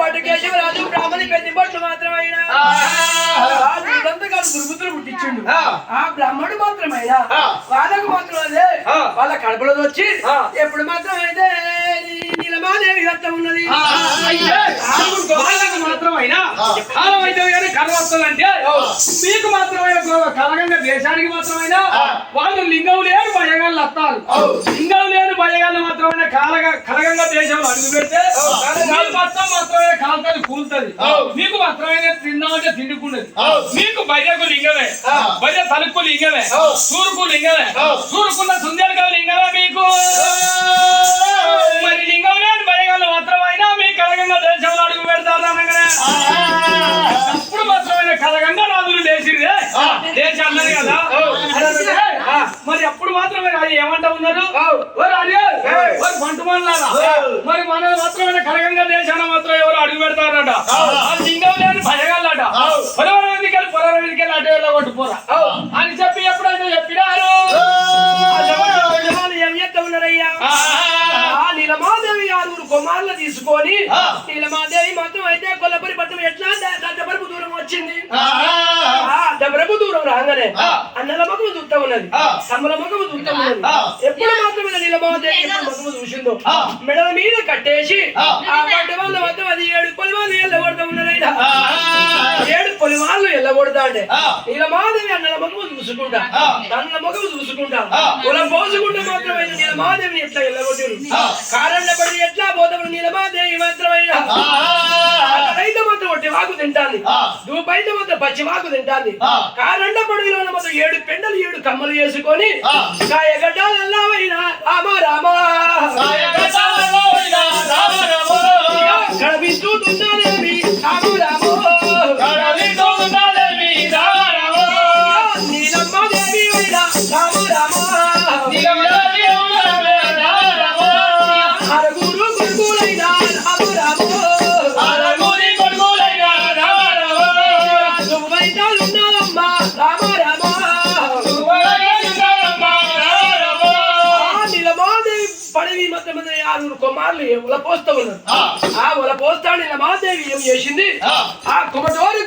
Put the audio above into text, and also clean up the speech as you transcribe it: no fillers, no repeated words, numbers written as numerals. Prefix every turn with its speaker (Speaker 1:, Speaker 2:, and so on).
Speaker 1: పాటు కేశవరాజు బ్రాహ్మణి పెద్ద బొట్లు మాత్రమైనా దుర్బుద్ధులు పుట్టించిండు. ఆ బ్రాహ్మణుడు మాత్రమైనా వాళ్ళకు మాత్రం అదే వాళ్ళ కడుపులో వచ్చి ఎప్పుడు మాత్రం అయితే నీలమాదేవి వద్ద ఉన్నది.
Speaker 2: మాత్రమైనా కాలం అయితే కానీ కళ వస్తుందంటే మీకు మాత్రమైన కలగంగా దేశానికి మాత్రమైనా వాళ్ళు లింగం లేని భయగాళ్ళు వస్తారు. లింగం లేని భయగాళ్ళు మాత్రమైన కలగంగా దేశంలో అడుగు పెడితే మొత్తం మాత్రమే కాలుతుంది కూలుతుంది. మీకు మాత్రమైన తిందామంటే తిండుకున్నది. మీకు బయటకు లింగమే, బయట తలుపు లింగమే, సూరుకు లింగమే, సూరుకున్న సుందరగా లింగమే మీకు. మరి లింగం లేని భయగాళ్ళు మాత్రమైనా మీ కలగంగా దేశంలో అడుగు పెడతారు అనగానే అప్పుడు మాత్రమైన కలగంగా రాజులు లేచిరే దేశం అన్నారు కదా. మరి అప్పుడు మాత్రమే అది ఏమంటా ఉన్నారు పంటుమన్నారా? మరి మన మాత్రమే కలగంగా దేశాన మాత్రం ఎవరు అడుగు పెడతారట. ఆ లింగం లేని భయగాళ్ళట. పొలవరం ఎందుకెళ్ళి పొలవరం ఎందుకెళ్ళి అటు వెళ్ళ కొట్టుపోరా అని చెప్పి ఎప్పుడైతే చెప్పినారు.
Speaker 1: ఏం చేస్తా ఉన్నారయ్యా? నీలమాదేవి 6 కుమారులు తీసుకొని నీలమాదేవి మాత్రం అయితే కొల్లపరి పట్టణం ఎట్లా దబ్బరపు దూరం వచ్చింది. దబ్బరపు దూరం రాగానే అన్నల మగము చూస్తా ఉన్నది, తమ్ముల మగము చూస్తా ఉన్నది. ఎప్పుడు మాత్రమే నీలమాదేవి ఎప్పుడు మగము చూసిందో మెడల మీద కట్టేసి ఆ పడ్డ వాళ్ళ మాత్రం అది 7 పొలివాళ్ళు ఎల్లగొడతా ఉన్నదైనా 7 పొలివాళ్ళు ఎల్లగొడతా అంటే నీలమాదేవి అన్నల మగము చూసుకుంటా, తన మగము చూసుకుంటా, కులం పోసుకుంటా మాత్రమే నీలమాదేవిని ఎట్లా ఎల్లగొట్టారు. కారణం పడి ఎట్లా పోతాడు నీలమాదేవి మాత్రమైనా రైతు మాత్రం ఒట్టి వాకు తింటాంది, దూపైతే మాత్రం పచ్చి వాకు తింటాంది. కారణం పడిలో మాత్రం 7 పెండలు 7 కమ్మలు వేసుకొని కాయగడ్డలైనా రామ రామ కనిపిస్తుందేమి రాము రాము నీలమ్మాదేవి అయినా రాము రాము కుమారులు ఒల పోస్తా ఉన్నారు. ఆ ఒల పోస్తాడు నీలమాదేవి ఏం చేసింది? ఆ కుమటోరి